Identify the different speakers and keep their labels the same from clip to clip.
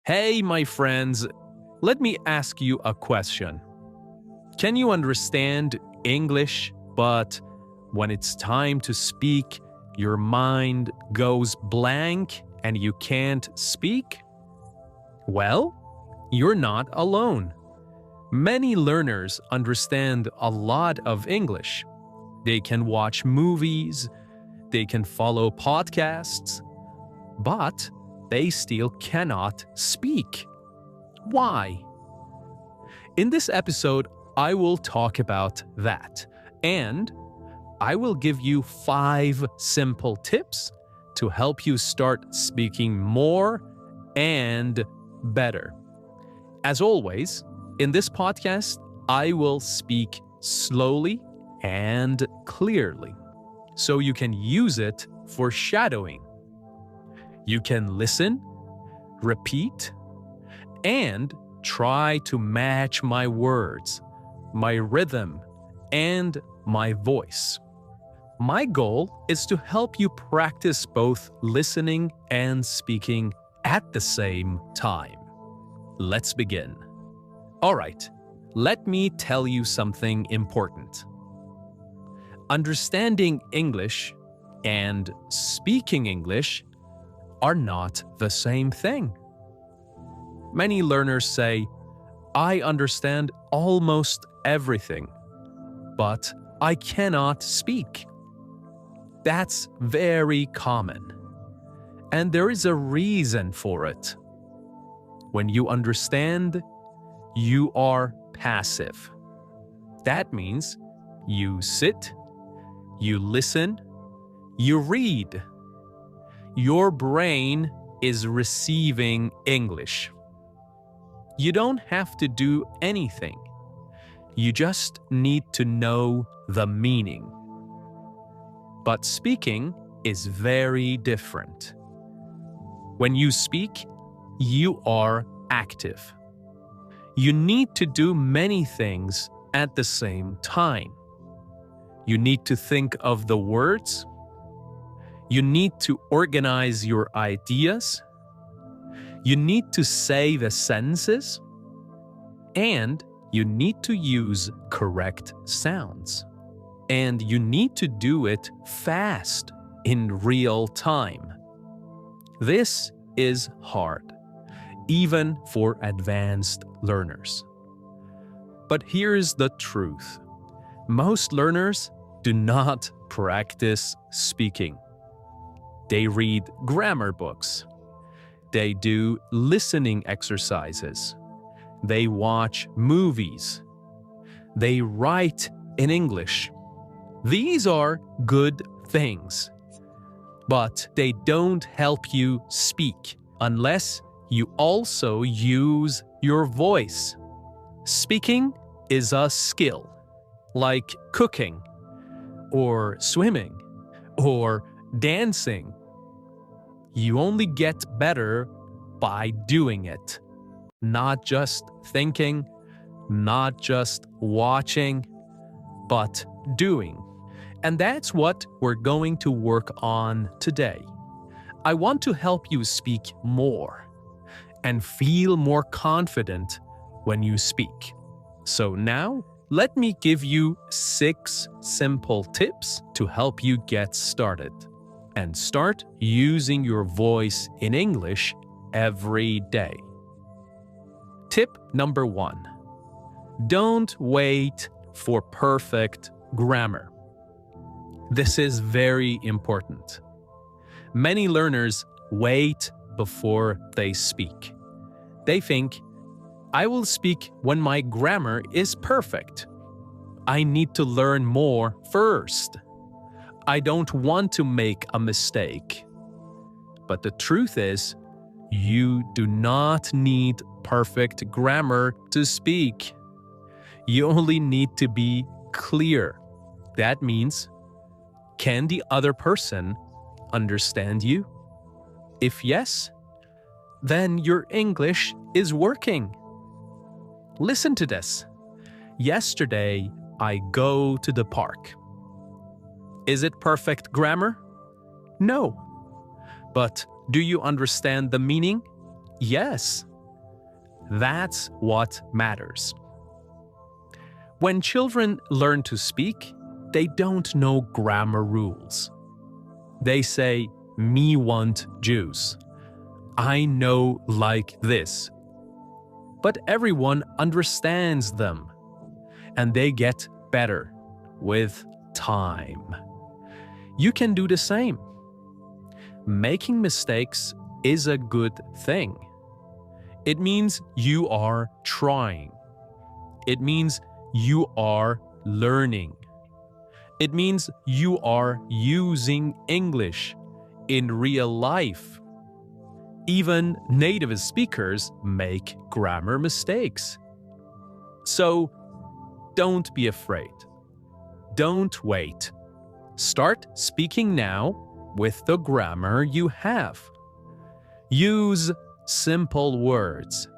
Speaker 1: Hey, my friends, let me ask you a question. Can you understand English, but when it's time to speak, your mind goes blank and you can't speak? Well, you're not alone. Many learners understand a lot of English. They can watch movies, they can follow podcasts, but they still cannot speak. Why? In this episode, I will talk about that, and I will give you 5 simple tips to help you start speaking more and better. As always, in this podcast, I will speak slowly and clearly, so you can use it for shadowing. You can listen, repeat, and try to match my words, my rhythm, and my voice. My goal is to help you practice both listening and speaking at the same time. Let's begin. All right, let me tell you something important. Understanding English and speaking English are not the same thing. Many learners say, I understand almost everything, but I cannot speak. That's very common, and there is a reason for it. When you understand, you are passive. That means you sit, you listen, you read. Your brain is receiving English. You don't have to do anything. You just need to know the meaning. But speaking is very different. When you speak, you are active. You need to do many things at the same time. You need to think of the words. You need to organize your ideas. You need to say the sentences. And you need to use correct sounds. And you need to do it fast, in real time. This is hard, even for advanced learners. But here's the truth. Most learners do not practice speaking. They read grammar books. They do listening exercises. They watch movies. They write in English. These are good things, but they don't help you speak unless you also use your voice. Speaking is a skill, like cooking, or swimming, or dancing. You only get better by doing it, not just thinking, not just watching, but doing. And that's what we're going to work on today. I want to help you speak more and feel more confident when you speak. So now, let me give you 6 simple tips to help you get started and start using your voice in English every day. Tip number 1. Don't wait for perfect grammar. This is very important. Many learners wait before they speak. They think, I will speak when my grammar is perfect. I need to learn more first. I don't want to make a mistake. But the truth is, you do not need perfect grammar to speak. You only need to be clear. That means, can the other person understand you? If yes, then your English is working. Listen to this. Yesterday, I go to the park. Is it perfect grammar? No. But do you understand the meaning? Yes. That's what matters. When children learn to speak, they don't know grammar rules. They say, "Me want juice." "I know like this." But everyone understands them, and they get better with time. You can do the same. Making mistakes is a good thing. It means you are trying. It means you are learning. It means you are using English in real life. Even native speakers make grammar mistakes. So don't be afraid. Don't wait. Start speaking now with the grammar you have. Use simple words.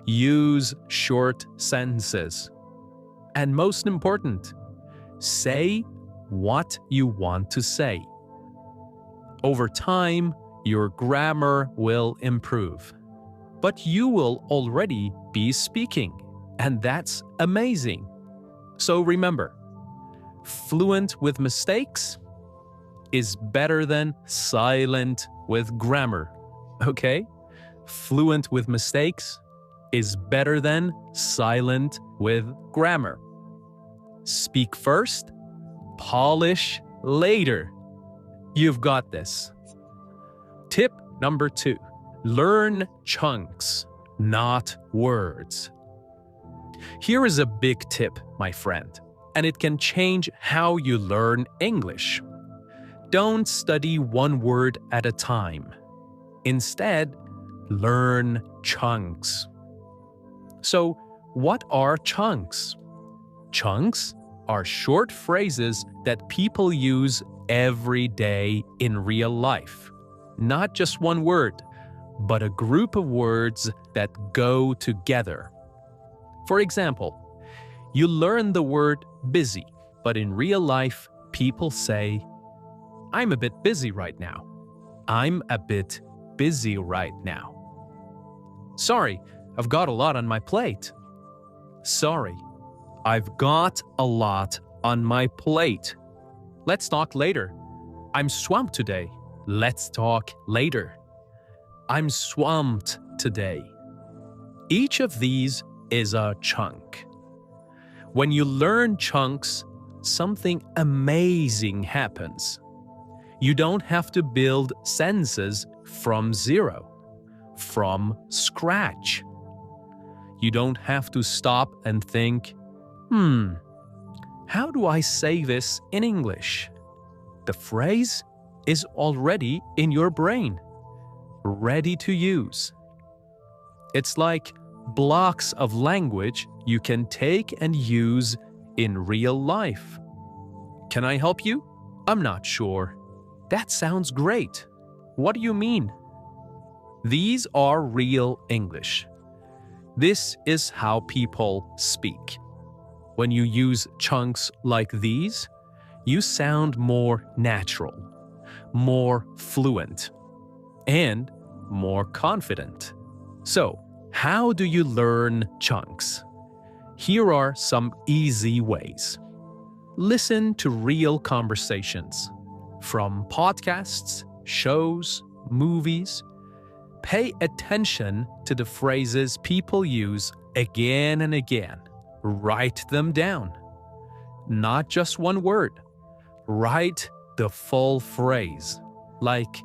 Speaker 1: Use short sentences. And most important, say what you want to say. Over time, your grammar will improve. But you will already be speaking, and that's amazing. So remember, fluent with mistakes is better than silent with grammar, okay? Fluent with mistakes is better than silent with grammar. Speak first, polish later. You've got this. Tip number 2, learn chunks, not words. Here is a big tip, my friend, and it can change how you learn English. Don't study one word at a time. Instead, learn chunks. So, what are chunks? Chunks are short phrases that people use every day in real life. Not just one word, but a group of words that go together. For example, you learn the word busy, but in real life, people say, "I'm a bit busy right now." "I'm a bit busy right now." "Sorry, I've got a lot on my plate." "Sorry, I've got a lot on my plate." "Let's talk later." "I'm swamped today." "Let's talk later." "I'm swamped today." Each of these is a chunk. When you learn chunks, something amazing happens. You don't have to build sentences from zero, from scratch. You don't have to stop and think, how do I say this in English? The phrase is already in your brain, ready to use. It's like blocks of language you can take and use in real life. "Can I help you?" "I'm not sure." "That sounds great." "What do you mean?" These are real English. This is how people speak. When you use chunks like these, you sound more natural, more fluent, and more confident. So, how do you learn chunks? Here are some easy ways. Listen to real conversations from podcasts, shows, movies. Pay attention to the phrases people use again and again. Write them down. Not just one word. Write the full phrase. Like,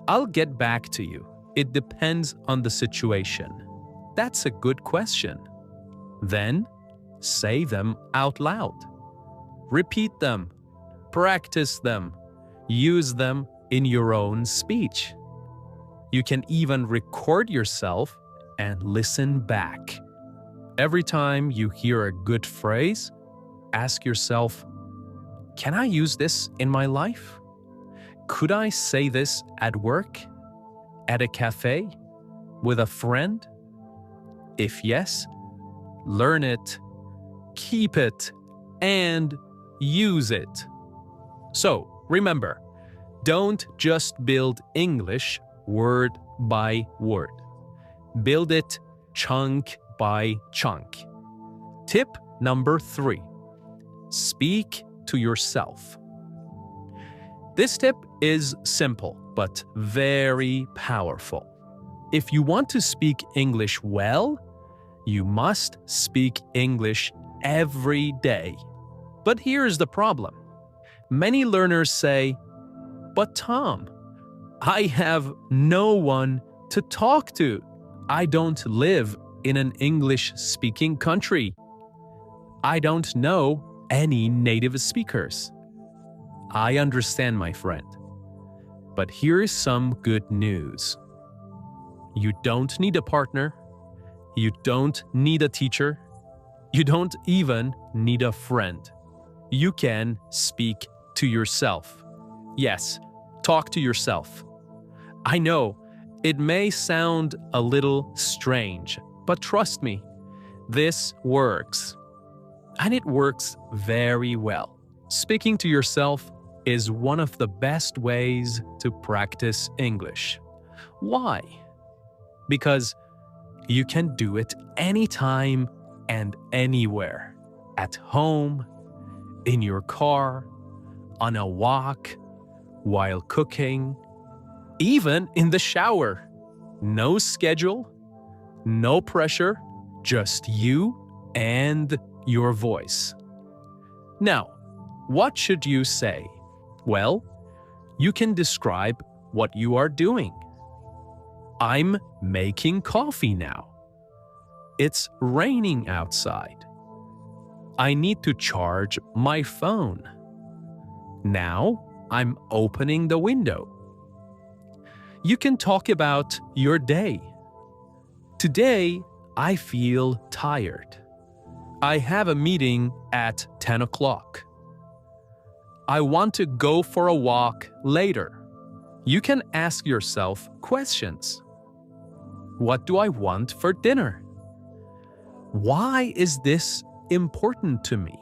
Speaker 1: "I'll get back to you. It depends on the situation." That's a good question. Then, say them out loud. Repeat them. Practice them. Use them in your own speech. You can even record yourself and listen back. Every time you hear a good phrase, ask yourself, "Can I use this in my life? Could I say this at work? At a cafe? With a friend?" If yes, learn it, keep it, and use it. So, remember, don't just build English word by word. Build it chunk by chunk. Tip number 3. Speak to yourself. This tip is simple but very powerful. If you want to speak English well, you must speak English every day. But here's the problem. Many learners say, "But Tom, I have no one to talk to. I don't live in an English-speaking country. I don't know any native speakers." I understand, my friend. But here's some good news. You don't need a partner. You don't need a teacher. You don't even need a friend. You can speak to yourself. Yes, talk to yourself. I know it may sound a little strange, but trust me, this works. And it works very well. Speaking to yourself is one of the best ways to practice English. Why? Because you can do it anytime and anywhere. At home, in your car, on a walk, while cooking, even in the shower. No schedule, no pressure, just you and your voice. Now, what should you say? Well, you can describe what you are doing. I'm making coffee now. It's raining outside. I need to charge my phone. Now I'm opening the window. You can talk about your day. Today, I feel tired. I have a meeting at 10 o'clock. I want to go for a walk later. You can ask yourself questions. What do I want for dinner? Why is this important to me?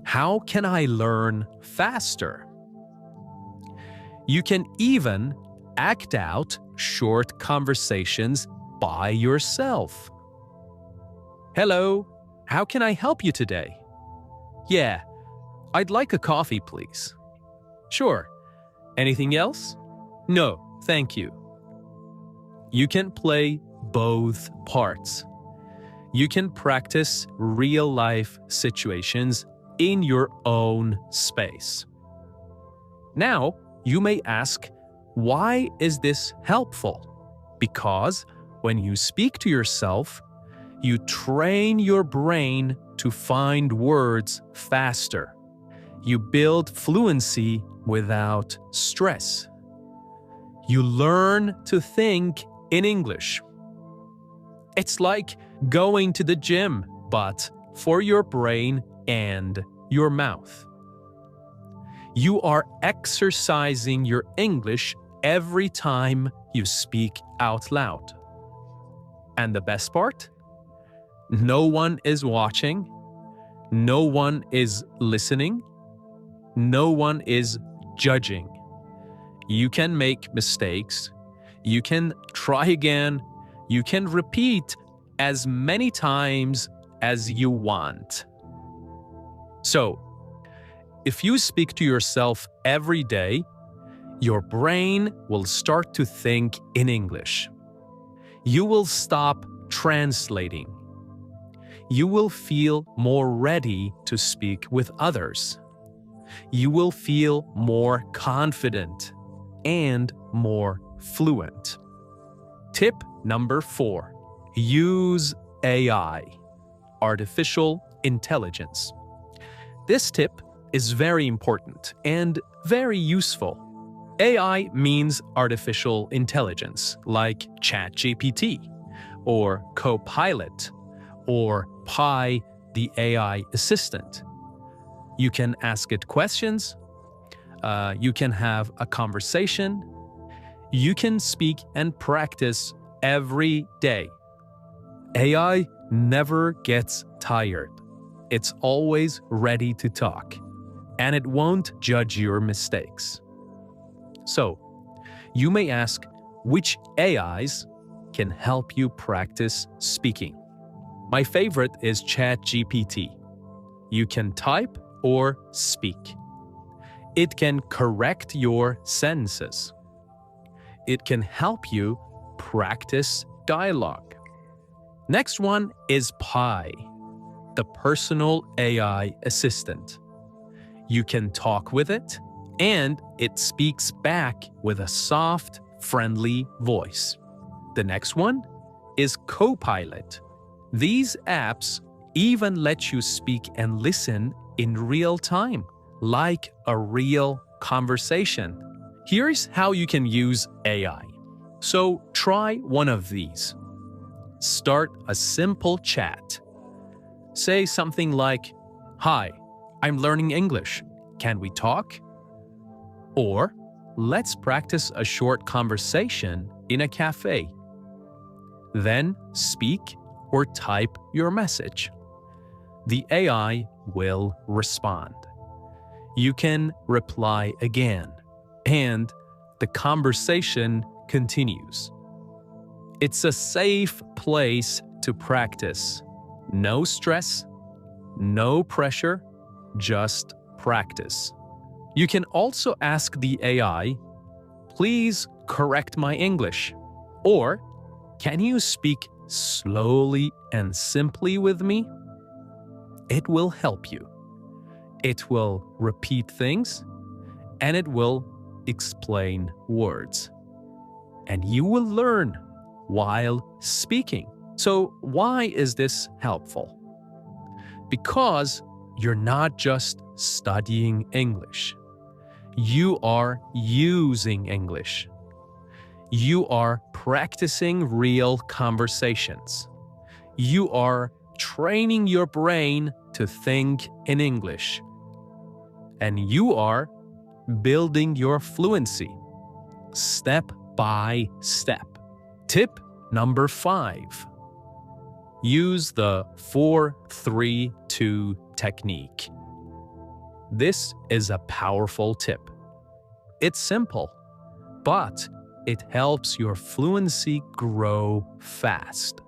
Speaker 1: How can I learn faster? You can even act out short conversations by yourself. Hello, how can I help you today? Yeah, I'd like a coffee, please. Sure. Anything else? No, thank you. You can play both parts. You can practice real-life situations in your own space. Now, you may ask, why is this helpful? Because when you speak to yourself, you train your brain to find words faster. You build fluency without stress. You learn to think in English. It's like going to the gym, but for your brain and your mouth. You are exercising your English every time you speak out loud. And the best part? No one is watching. No one is listening. No one is judging. You can make mistakes. You can try again. You can repeat as many times as you want. So, if you speak to yourself every day, your brain will start to think in English. You will stop translating. You will feel more ready to speak with others. You will feel more confident and more fluent. Tip number 4. Use AI, artificial intelligence. This tip is very important and very useful. AI means artificial intelligence, like ChatGPT, or Copilot, or Pi, the AI assistant. You can ask it questions. You can have a conversation. You can speak and practice every day. AI never gets tired. It's always ready to talk, and it won't judge your mistakes. So, you may ask, which AIs can help you practice speaking. My favorite is ChatGPT. You can type or speak. It can correct your sentences. It can help you practice dialogue. Next one is Pi, the personal AI assistant. You can talk with it, and it speaks back with a soft, friendly voice. The next one is Copilot. These apps even let you speak and listen in real time, like a real conversation. Here's how you can use AI. So try one of these. Start a simple chat. Say something like, "Hi, I'm learning English. Can we talk?" Or, "Let's practice a short conversation in a cafe." Then speak or type your message. The AI will respond. You can reply again, and the conversation continues. It's a safe place to practice. No stress, no pressure, just practice. You can also ask the AI, "Please correct my English," or "Can you speak slowly and simply with me?" It will help you. It will repeat things, and it will explain words. And you will learn while speaking. So why is this helpful? Because you're not just studying English. You are using English. You are practicing real conversations. You are training your brain to think in English. And you are building your fluency, step by step. Tip number 5. Use the 4-3-2 technique. This is a powerful tip. It's simple, but it helps your fluency grow fast.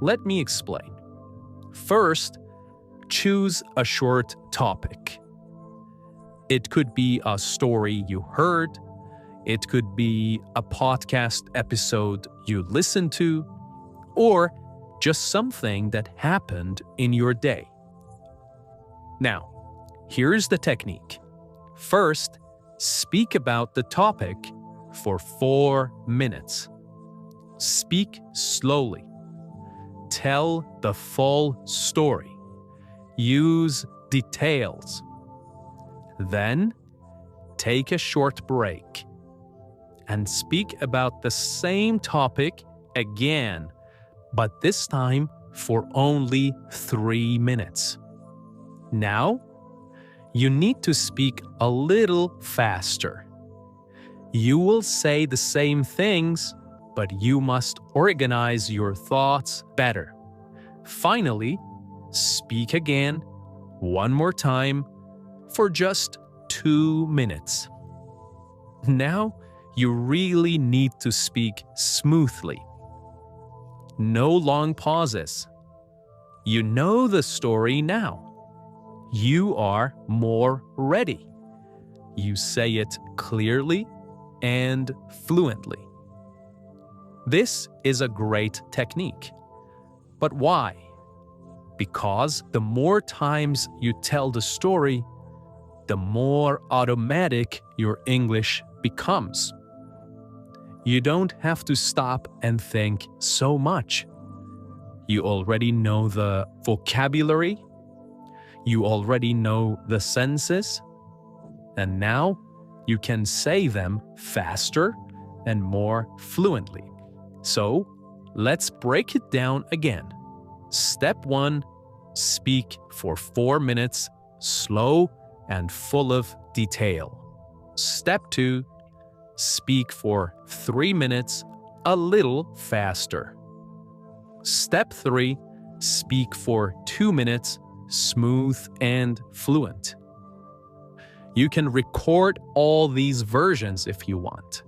Speaker 1: Let me explain. First, choose a short topic. It could be a story you heard. It could be a podcast episode you listened to, or just something that happened in your day. Now, here's the technique. First, speak about the topic for 4 minutes. Speak slowly. Tell the full story. Use details. Then, take a short break and speak about the same topic again, but this time for only 3 minutes. Now, you need to speak a little faster. You will say the same things, but you must organize your thoughts better. Finally, speak again, one more time, for just 2 minutes. Now, you really need to speak smoothly. No long pauses. You know the story now. You are more ready. You say it clearly and fluently. This is a great technique. But why? Because the more times you tell the story, the more automatic your English becomes. You don't have to stop and think so much. You already know the vocabulary. You already know the sentences. And now you can say them faster and more fluently. So let's break it down again. Step 1, speak for 4 minutes, slow and full of detail. Step 2, speak for 3 minutes, a little faster. Step 3, speak for 2 minutes, smooth and fluent. You can record all these versions if you want.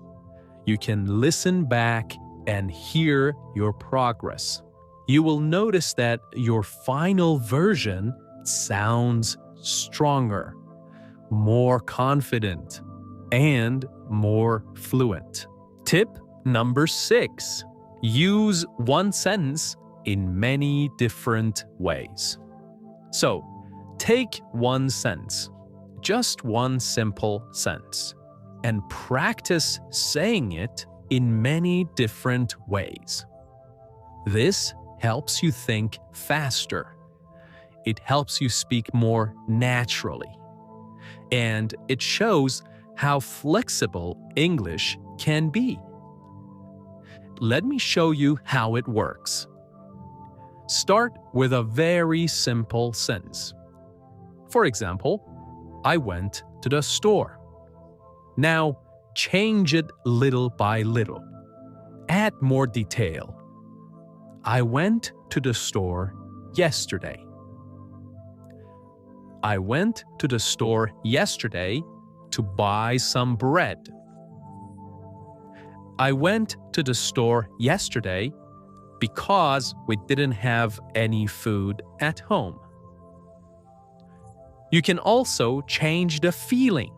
Speaker 1: You can listen back and hear your progress. You will notice that your final version sounds stronger, more confident, and more fluent. Tip number 6. Use one sentence in many different ways. So, take one sentence, just one simple sentence, and practice saying it in many different ways. This helps you think faster. It helps you speak more naturally. And it shows how flexible English can be. Let me show you how it works. Start with a very simple sentence. For example, I went to the store. Now, change it little by little. Add more detail. I went to the store yesterday. I went to the store yesterday to buy some bread. I went to the store yesterday because we didn't have any food at home. You can also change the feeling.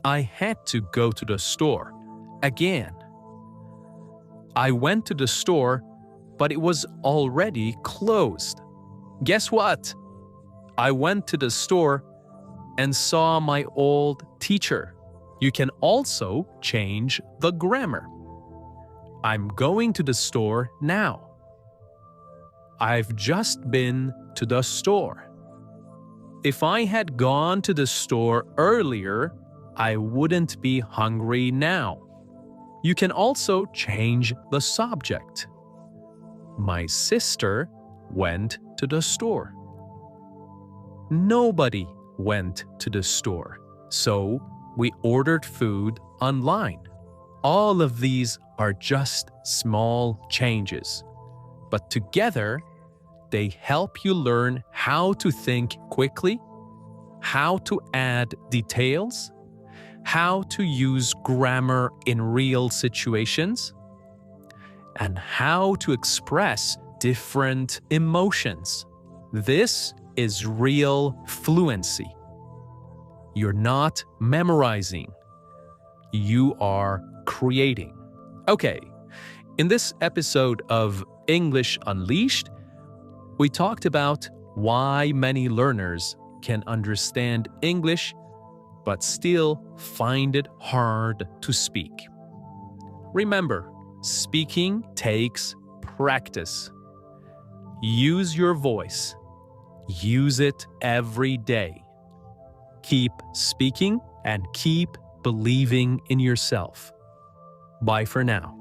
Speaker 1: I had to go to the store again. I went to the store, but it was already closed. Guess what? I went to the store and saw my old teacher. You can also change the grammar. I'm going to the store now. I've just been to the store. If I had gone to the store earlier, I wouldn't be hungry now. You can also change the subject. My sister went to the store. Nobody went to the store, so we ordered food online. All of these are just small changes, but together they help you learn how to think quickly, how to add details, how to use grammar in real situations, and how to express different emotions. This is real fluency. You're not memorizing. You are creating. Okay, in this episode of English Unleashed, we talked about why many learners can understand English but still find it hard to speak. Remember, speaking takes practice. Use your voice. Use it every day. Keep speaking and keep believing in yourself. Bye for now.